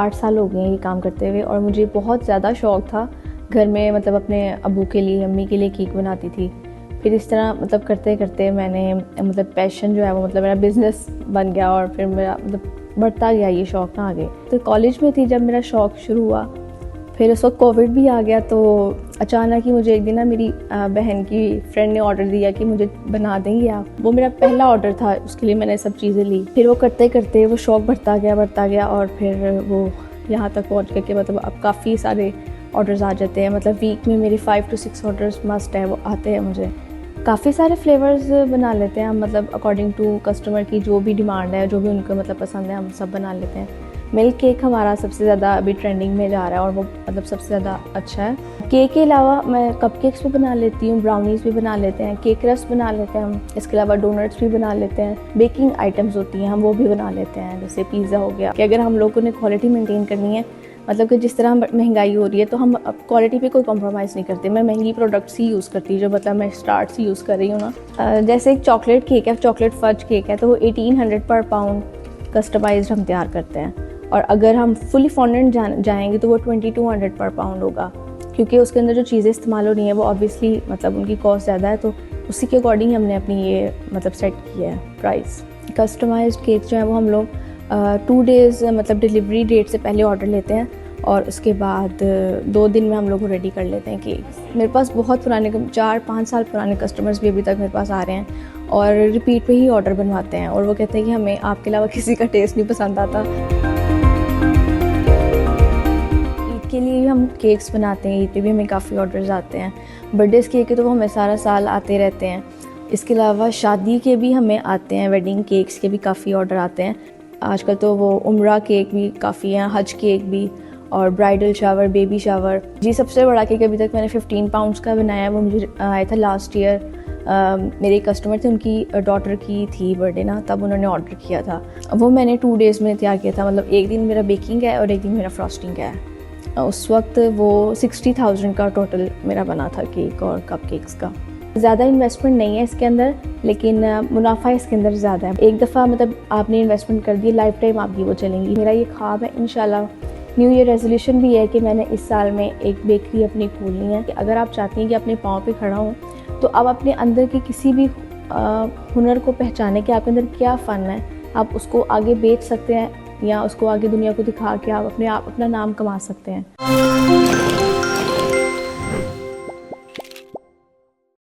8 साल हो गए हैं ये काम करते हुए, और मुझे बहुत ज़्यादा शौक़ था घर में, मतलब अपने अब्बू के लिए, अम्मी के लिए केक बनाती थी। फिर इस तरह मतलब करते करते मैंने मतलब पैशन जो है वो मतलब मेरा बिज़नेस बन गया, और फिर मेरा मतलब बढ़ता गया ये शौक़ ना आगे। तो कॉलेज में थी जब मेरा शौक़ शुरू हुआ, फिर उस वक्त कोविड भी आ गया, तो अचानक ही मुझे एक दिन ना मेरी बहन की फ्रेंड ने ऑर्डर दिया कि मुझे बना देंगे आप। वो मेरा पहला ऑर्डर था, उसके लिए मैंने सब चीज़ें ली। फिर वो करते करते वो शौक़ बढ़ता गया, और फिर वो यहाँ तक पहुँच गया कि मतलब अब काफ़ी सारे ऑर्डर्स आ जाते हैं। मतलब वीक में मेरी 5 to 6 ऑर्डर्स मस्ट है, वो आते हैं मुझे। काफ़ी सारे फ्लेवर्स बना लेते हैं हम, मतलब अकॉर्डिंग टू कस्टमर की जो भी डिमांड है, जो भी उनको मतलब पसंद है, हम सब बना लेते हैं। मिल्क केक हमारा सबसे ज़्यादा अभी ट्रेंडिंग में जा रहा है, और वो मतलब सबसे ज़्यादा अच्छा है। केक के अलावा मैं कपकेक्स भी बना लेती हूँ, ब्राउनीज़ भी बना लेते हैं, केक रस बना लेते हैं हम। इसके अलावा डोनट्स भी बना लेते हैं। बेकिंग आइटम्स होती हैं हम वो भी बना लेते हैं, जैसे पिज़्ज़ा हो गया। कि अगर हम लोगों ने क्वालिटी मेंटेन करनी है, मतलब कि जिस तरह महंगाई हो रही है, तो हम अब क्वालिटी पे कोई कॉम्प्रोमाइज़ नहीं करते। मैं महंगी प्रोडक्ट्स ही यूज़ करती हूँ, जो मतलब मैं स्टार्ट से यूज़ कर रही हूँ ना। जैसे एक चॉकलेट केक है, चॉकलेट फज केक है, तो वो 1800 पर पाउंड कस्टमाइज्ड हम तैयार करते हैं। और अगर हम फुली फॉन्डेंट जाएंगे तो वो 2200 पर पाउंड होगा, क्योंकि उसके अंदर जो चीज़ें इस्तेमाल हो रही हैं वो ऑब्वियसली मतलब उनकी कॉस्ट ज़्यादा है, तो उसी के अकॉर्डिंग हमने अपनी ये मतलब सेट किया है प्राइस। कस्टमाइज्ड केक जो है वो हम लोग 2 डेज़ मतलब डिलीवरी डेट से पहले ऑर्डर लेते हैं, और उसके बाद 2 दिन में हम लोग रेडी कर लेते हैं केक। मेरे पास बहुत पुराने 4-5 साल पुराने कस्टमर्स भी अभी तक मेरे पास आ रहे हैं, और रिपीट पे ही ऑर्डर बनवाते हैं, और वो कहते हैं कि हमें आपके अलावा किसी का टेस्ट नहीं पसंद आता। ईद के लिए हम केक्स बनाते हैं, ईद पे भी हमें काफ़ी ऑर्डर्स आते हैं। बर्थडेज़ केक के तो वो हमें सारा साल आते रहते हैं। इसके अलावा शादी के भी हमें आते हैं, वेडिंग केक्स के भी काफ़ी ऑर्डर आते हैं। आजकल तो वो उम्रा केक भी काफ़ी हैं, हज केक भी, और ब्राइडल शावर, बेबी शावर। जी, सबसे बड़ा केक अभी तक मैंने 15 पाउंड्स का बनाया है, वो मुझे आया था लास्ट ईयर। मेरे कस्टमर थे, उनकी डॉटर की थी बर्थडे ना, तब उन्होंने ऑर्डर किया था। वो मैंने 2 डेज़ में तैयार किया था, मतलब एक दिन मेरा बेकिंग है और एक दिन मेरा फ्रॉस्टिंग है। उस वक्त वो 60,000 का टोटल मेरा बना था केक और कप केक्स का। ज़्यादा इन्वेस्टमेंट नहीं है इसके अंदर, लेकिन मुनाफा इसके अंदर ज़्यादा है। एक दफ़ा मतलब आपने इन्वेस्टमेंट कर दी, लाइफ टाइम आपकी वो चलेंगी। मेरा ये ख्वाब है, इंशाल्लाह न्यू ईयर रेजोल्यूशन भी है कि मैंने इस साल में एक बेकरी अपनी खोलनी है। कि अगर आप चाहती हैं कि अपने पाँव पे खड़ा हो, तो आप अपने अंदर के किसी भी हुनर को पहचाने कि आपके अंदर क्या फ़न है, आप उसको आगे बेच सकते हैं, या उसको आगे दुनिया को दिखा के आप अपना नाम कमा सकते हैं।